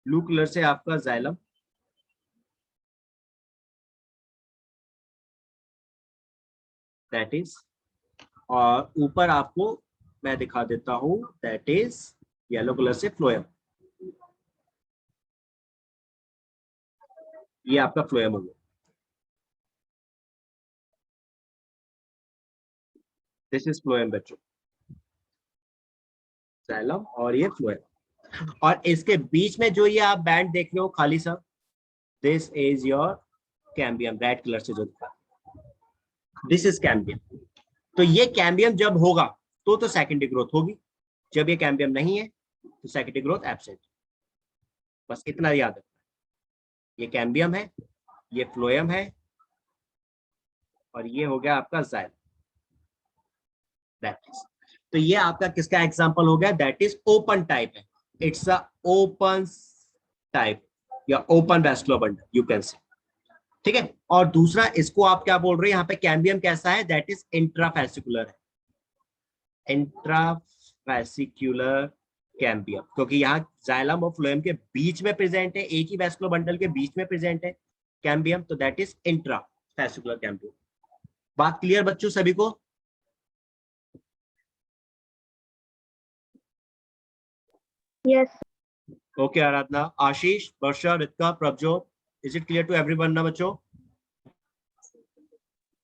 Blue colour से आपका xylem, that is, और ऊपर आपको मैं दिखा देता हूं, दैट इज येलो कलर से फ्लोएम। ये आपका फ्लोएम हो गया। दिस इज फ्लोएम बच्चों, जाइलम और ये फ्लोएम। और इसके बीच में जो ये आप बैंड देख रहे हो खाली सा, this is your cambium, red colour से जो दिखा, दिस इज कैम्बियम। तो ये कैम्बियम जब होगा तो सेकेंडरी ग्रोथ होगी, जब ये कैम्बियम नहीं है तो सेकेंडरी ग्रोथ एब्सेंट। बस इतना याद रखना, ये कैम्बियम है, ये फ्लोएम है, और ये हो गया आपका जाइलम, दैट इज। तो ये आपका किसका एग्जांपल हो गया, दैट इज ओपन टाइप है, इट्स अ ओपन टाइप या open vascular bundle you can say, ठीक है। और दूसरा इसको आप क्या बोल रहे हैं, यहाँ पे कैम्बियम कैसा है, दैट इज इंट्राफेसिकुलर है, इंट्राफेसिकुलर कैम्बियम, क्योंकि यहाँ जाइलम और फ्लोएम के बीच में प्रेजेंट है, एक ही वैस्कुलर बंडल के बीच में प्रेजेंट है कैम्बियम, तो दैट इज इंट्राफेसिकुलर कैम्बियम। बात क्लियर बच्चों सभी को? Yes. Okay Aradhana, Ashish, Varsha, Ritika, Prabhjot, is it clear to everyone ना बच्चों?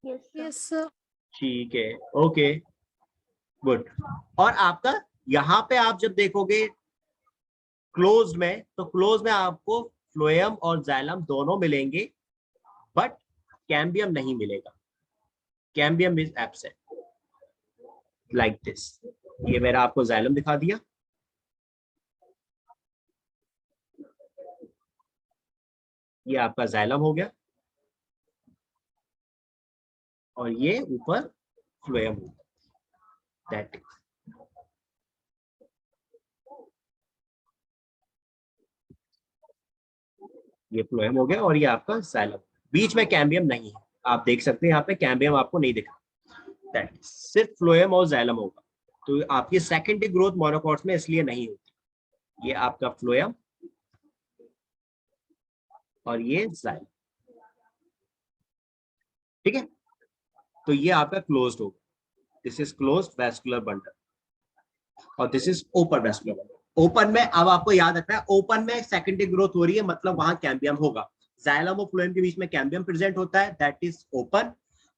Yes sir. ठीक है, ओके गुड। और आपका यहाँ पे आप जब देखोगे क्लोज में, तो क्लोज में आपको फ्लोएम और जाइलम दोनों मिलेंगे, बट कैम्बियम नहीं मिलेगा, cambium is absent like this. ये मेरा आपको जाइलम दिखा दिया, ये आपका जाइलम हो गया, और ये ऊपर फ्लोएम हो गया, दैट इज। ये फ्लोएम हो गया और ये आपका जाइलम, बीच में कैम्बियम नहीं है, आप देख सकते हैं यहाँ पे कैम्बियम आपको नहीं दिखा, दैट इज, सिर्फ फ्लोएम और जाइलम होगा। तो आपकी सेकेंडरी ग्रोथ मोनोकॉट्स में इसलिए नहीं होती। ये आपका फ्लोएम और ये जाइलम, ठीक है। तो ये आपका क्लोज्ड होगा, this is closed vascular bundle, और this is open vascular bundle. Open में अब आपको याद रखना है, ओपन में सेकेंडरी ग्रोथ हो रही है, मतलब वहां कैम्बियम होगा। जाइलम और फ्लोएम के बीच में कैम्बियम प्रेजेंट होता है, दैट इज ओपन,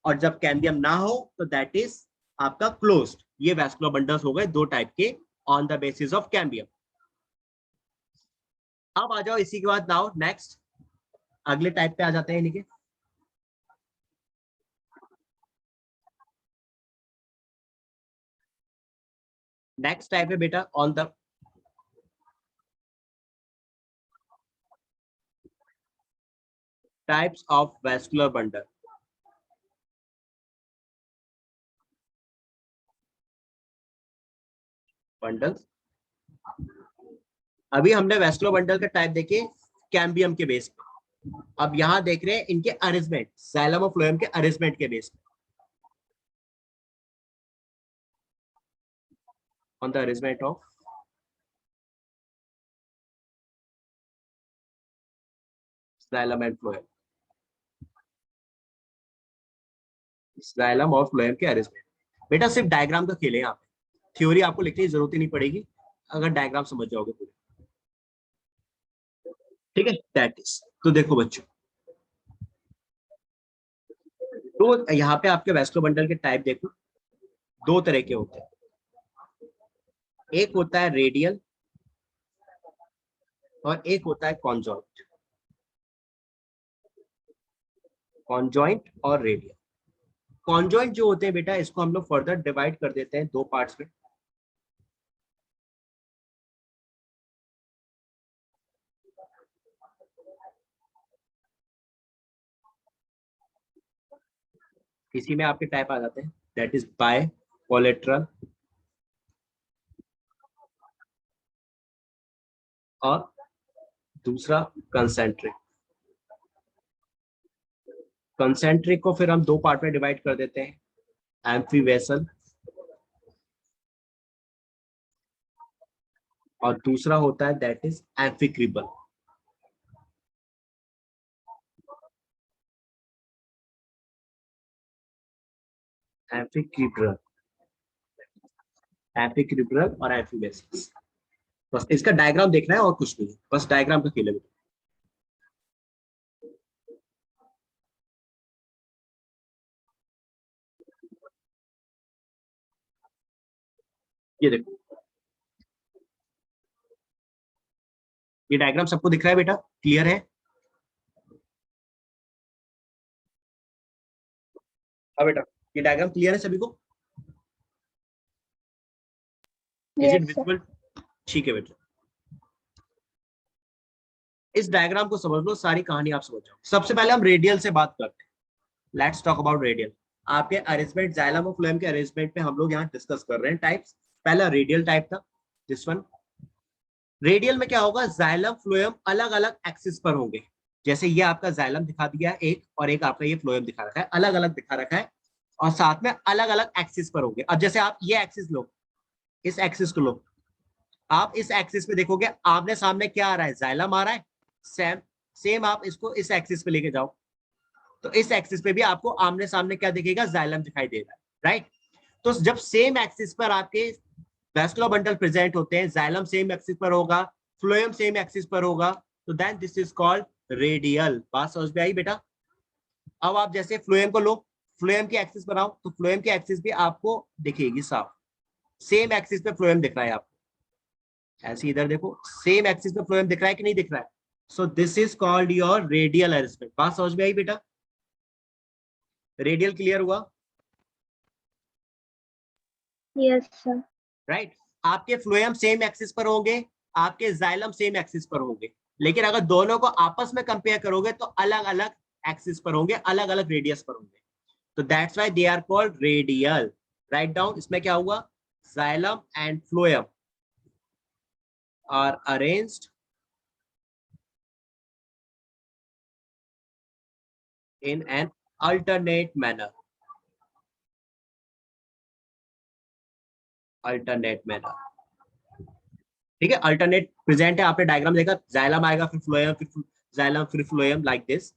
और जब कैम्बियम ना हो तो दैट इज आपका क्लोज्ड। ये वैस्कुलर बंडल्स हो गए दो टाइप के on the basis of cambium. अब आ जाओ इसी के बाद, नाउ नेक्स्ट अगले टाइप पे आ जाते हैं इनके। नेक्स्ट टाइप है बेटा on the types of vascular bundle. Bundles, अभी हमने वैस्कुलर बंडल का टाइप देखे कैम्बियम के बेस पे, अब यहां देख रहे हैं इनके अरेंजमेंट, जाइलम और फ्लोएम के अरेंजमेंट के बेस पे, on the arrangement of xylem and phloem, xylem और फ्लोएम के अरेंजमेंट। बेटा सिर्फ डायग्राम का खेल है यहाँ पे, थ्योरी आपको लिखने की जरूरत ही नहीं पड़ेगी अगर डायग्राम समझ जाओगे पूरे, ठीक है, दैट इज। तो देखो बच्चों, तो यहाँ पे आपके वैस्कुलर बंडल के टाइप देखो, दो तरह के होते हैं, एक होता है रेडियल और एक होता है कॉन्जॉइंट, कॉन्जॉइंट और रेडियल। कॉन्जॉइंट जो होते हैं बेटा, इसको हम लोग फर्दर डिवाइड कर देते हैं दो पार्ट्स में, इसी में आपके टाइप आ जाते हैं, दैट इज बाय कोलेट्रल और दूसरा कंसेंट्रिक। कंसेंट्रिक को फिर हम दो पार्ट में डिवाइड कर देते हैं, एम्फीवेसल और दूसरा होता है दैट इज एम्फिक्रिबल। एम्फिक्रिब्रल, एम्फिक्रिब्रल और एम्फीबेसिस। बस इसका डायग्राम देखना है और कुछ नहीं, बस डायग्राम का खेल है। ये देखो, ये डायग्राम सबको दिख रहा है बेटा, क्लियर है? हाँ बेटा, ये डायग्राम क्लियर है सभी को? Is it Yes, sir. Visible? ठीक है बेटा, इस डायग्राम को समझ लो, सारी कहानी आप समझ जाओ। सबसे पहले हम रेडियल से बात करते हैं। Let's talk about radial. आपके अरेंजमेंट, जाइलम और फ्लोएम के अरेंजमेंट में हम लोग यहाँ डिस्कस कर रहे हैं टाइप्स। पहला रेडियल टाइप था, दिस वन। रेडियल में क्या होगा, जाइलम फ्लोएम अलग अलग एक्सिस पर होंगे। जैसे ये आपका जाइलम दिखा दिया एक, और एक आपका ये फ्लोएम दिखा रखा है, अलग अलग दिखा रखा है, और साथ में अलग अलग एक्सिस पर होंगे। अब जैसे आप ये एक्सिस लो, इस एक्सिस को लो, आप इस एक्सिस पे देखोगे आमने सामने क्या आ रहा है, जाइलम आ रहा है। सेम सेम आप इसको इस एक्सिस पे लेके जाओ, तो इस एक्सिस पे भी आपको आमने सामने क्या दिखेगा, जाइलम दिखाई दे रहा है, राइट? तो जब सेम एक्सिस पर आपके वैस्कुलर बंडल प्रेजेंट होते हैं, जाइलम सेम एक्सिस पर होगा, फ्लोएम सेम एक्सिस पर होगा, तो then this is called radial. बात समझ में आई बेटा? अब आप जैसे फ्लोएम को लो, फ्लोएम की एक्सिस बनाओ, तो फ्लोएम की एक्सिस भी आपको दिखेगी साफ, सेम एक्सिस पे फ्लोएम दिख रहा है आपको। ऐसे इधर देखो, सेम एक्सिस पे फ्लोएम दिख रहा है कि नहीं दिख रहा है? So this is called your radial arrangement. बात समझ में आई बेटा? रेडियल क्लियर हुआ? Yes, sir. राइट? आपके फ्लोएम सेम एक्सिस पर होंगे, आपके जाइलम सेम एक्सिस पर होंगे, लेकिन अगर दोनों को आपस में कंपेयर करोगे तो अलग अलग एक्सिस पर होंगे, अलग अलग रेडियस पर होंगे। तो that's why they are called radial. Right down, इसमें क्या हुआ, xylem and phloem are arranged in an alternate manner, alternate manner। ठीक है, अल्टरनेट प्रेजेंट है, आपने डायग्राम देखा, जाइलम आएगा फिर फ्लोएम, फिर जाइलम फिर phloem, like this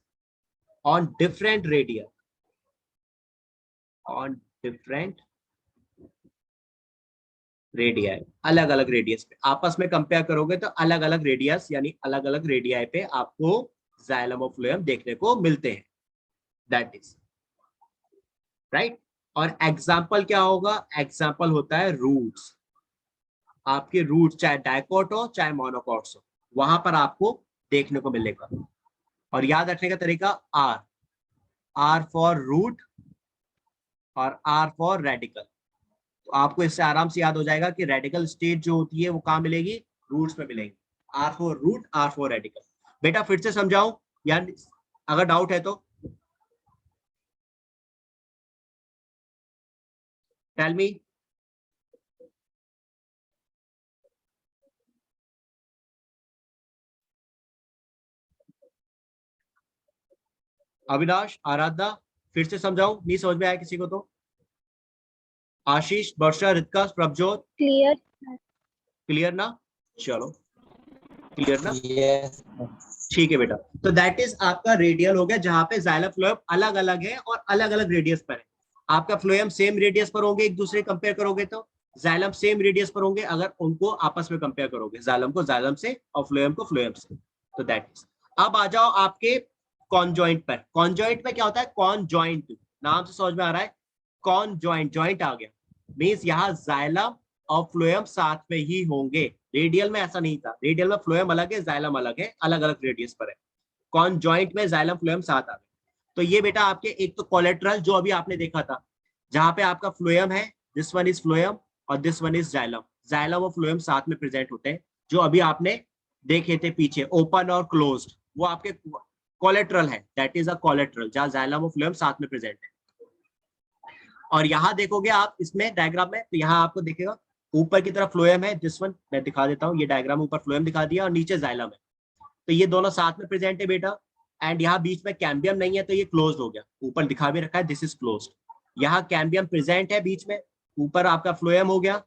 on different radial, on different radii, अलग अलग रेडियस पे आपस में कंपेयर करोगे तो अलग अलग रेडियस यानी अलग अलग रेडियाई पे आपको जाइलम और फ्लोएम देखने को मिलते हैं। That is right. और एग्जाम्पल क्या होगा, एग्जाम्पल होता है रूट्स। आपके रूट चाहे डाइकोट हो चाहे मोनोकोट्स हो, वहां पर आपको देखने को मिलेगा। और याद रखने का तरीका, आर, आर फॉर रूट और आर फॉर रेडिकल। तो आपको इससे आराम से याद हो जाएगा कि रेडिकल स्टेट जो होती है वो कहाँ मिलेगी, रूट्स में मिलेगी। R for root, R for radical. बेटा फिर से समझाऊं या अगर डाउट है तो टेल मी। अविनाश, आराधना, फिर से समझाऊं, नहीं समझ में आया किसी को तो? आशीष, वर्षा, रितिका, प्रभजोत, Clear. क्लियर ना? चलो, क्लियर ना? Yes. ठीक है बेटा, तो दैट इज आपका रेडियल हो गया, जहां पे जाइलम फ्लोएम अलग अलग है और अलग अलग रेडियस पर है। आपका फ्लोएम सेम रेडियस पर होंगे, एक दूसरे कंपेयर करोगे तो जाइलम सेम रेडियस पर होंगे, अगर उनको आपस में कंपेयर करोगे, जाइलम को जाइलम से और फ्लोएम को फ्लोएम से। तो दैट इज। अब आ जाओ आपके कॉन्जॉइंट पर। कॉन्जॉइंट में क्या होता है, कॉन्जॉइंट, नाम से समझ में आ रहा है, कॉन्जॉइंट, जॉइंट आ गया, मींस यहाँ जाइलम और फ्लोएम साथ में ही होंगे। रेडियल में ऐसा नहीं था, रेडियल में फ्लोएम अलग है, जाइलम अलग है, अलग अलग रेडियस पर है। कॉन्जॉइंट में जाइलम फ्लोएम साथ आ गए। तो ये बेटा आपके एक तो कोलेट्रल जो अभी आपने देखा था, जहां पे आपका फ्लोएम है, दिस वन इज फ्लोएम और this one is xylem. Xylem और फ्लोएम साथ में प्रेजेंट होते हैं, जो अभी आपने देखे थे पीछे, ओपन और क्लोज्ड, वो आपके कोलेट्रल है, दैट इज अ कोलेट्रल, जहां जाइलम और फ्लोएम साथ में प्रेजेंट है। और यहाँ देखोगे आप इसमें डायग्राम में, तो यहाँ आपको दिखेगा ऊपर की तरफ फ्लोएम है, दिस वन मैं दिखा देता हूँ, ये डायग्राम ऊपर फ्लोएम दिखा दिया और नीचे जाइलम है, तो ये दोनों साथ में प्रेजेंट है बेटा। एंड यहाँ बीच में कैम्बियम नहीं है, तो ये क्लोज्ड हो गया, ऊपर दिखा भी रखा है दिस इज क्लोज्ड। यहाँ कैम्बियम प्रेजेंट है बीच में, ऊपर आपका फ्लोएम हो गया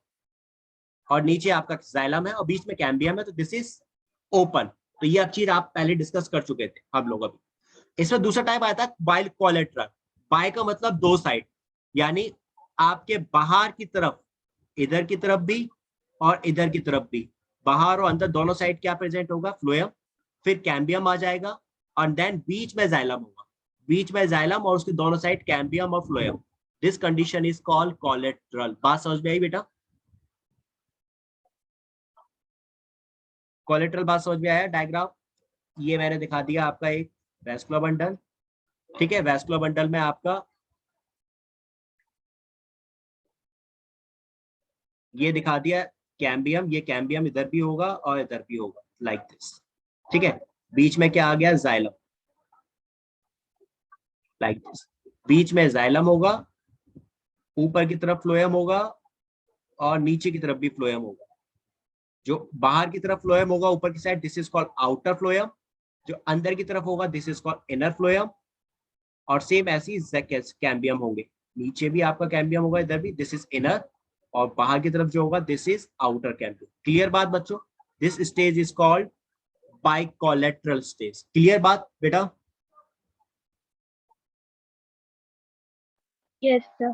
और नीचे आपका जाइलम है और बीच में कैम्बियम है, तो दिस इज ओपन। तो ये अब चीज आप पहले डिस्कस कर चुके थे हम लोग अभी। इसमें दूसरा टाइप आता है बाई कोलेट्रल। बाई का मतलब दो साइड, यानी आपके बाहर की तरफ, इधर की तरफ भी और इधर की तरफ भी, बाहर और अंदर दोनों साइड क्या प्रेजेंट होगा, फ्लोएम, फिर कैम्बियम आ जाएगा और देन बीच में जाइलम होगा, बीच में जाइलम और उसके दोनों साइड कैम्बियम और phloem. This condition is called collateral. बात समझ में आई बेटा? कोलेट्रल बात समझ में आया? डायग्राम ये मैंने दिखा दिया आपका एक वैस्कुलर बंडल, ठीक है। वैस्कुलर बंडल में आपका ये दिखा दिया कैम्बियम, ये कैम्बियम इधर भी होगा और इधर भी होगा लाइक दिस, ठीक है। बीच में क्या आ गया, जाइलम, लाइक दिस। बीच में जाइलम होगा, ऊपर की तरफ फ्लोएम होगा और नीचे की तरफ भी फ्लोएम होगा। जो बाहर की तरफ फ्लोएम होगा ऊपर की side, this is called outer phloem. जो अंदर की तरफ होगा this is called inner phloem. और सेम ऐसे ही कैम्बियम होंगे, नीचे भी आपका कैम्बियम होगा, इधर भी, दिस इज इनर, और बाहर की तरफ जो होगा this is outer cambium. Clear बात बच्चों? This stage is called bicollateral stage. Clear बात बेटा? Yes, sir.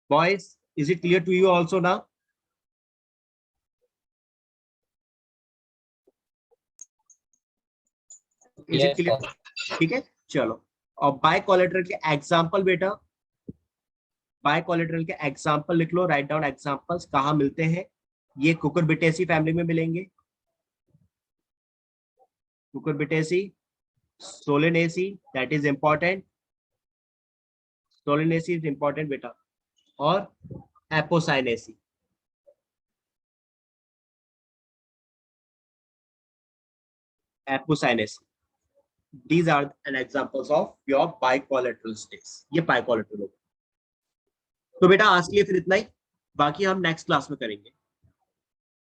Boys, is it clear to you also now? Is it Yes, clear? sir. ठीक है, चलो। और बाइकोलेटरल के एग्जांपल बेटा, बाइकोलेटरल के एग्जांपल लिख लो, राइट डाउन एग्जांपल्स। कहाँ मिलते हैं ये? कुकुरबिटेसी फैमिली में मिलेंगे, Cucurbitaceae, Solanaceae, that is important, Solanaceae is important बेटा, और Apocynaceae, Apocynaceae. These are an examples of your bicollateral states. ये bicollateral होगा। तो बेटा आज के लिए फिर इतना ही, बाकी हम नेक्स्ट क्लास में करेंगे।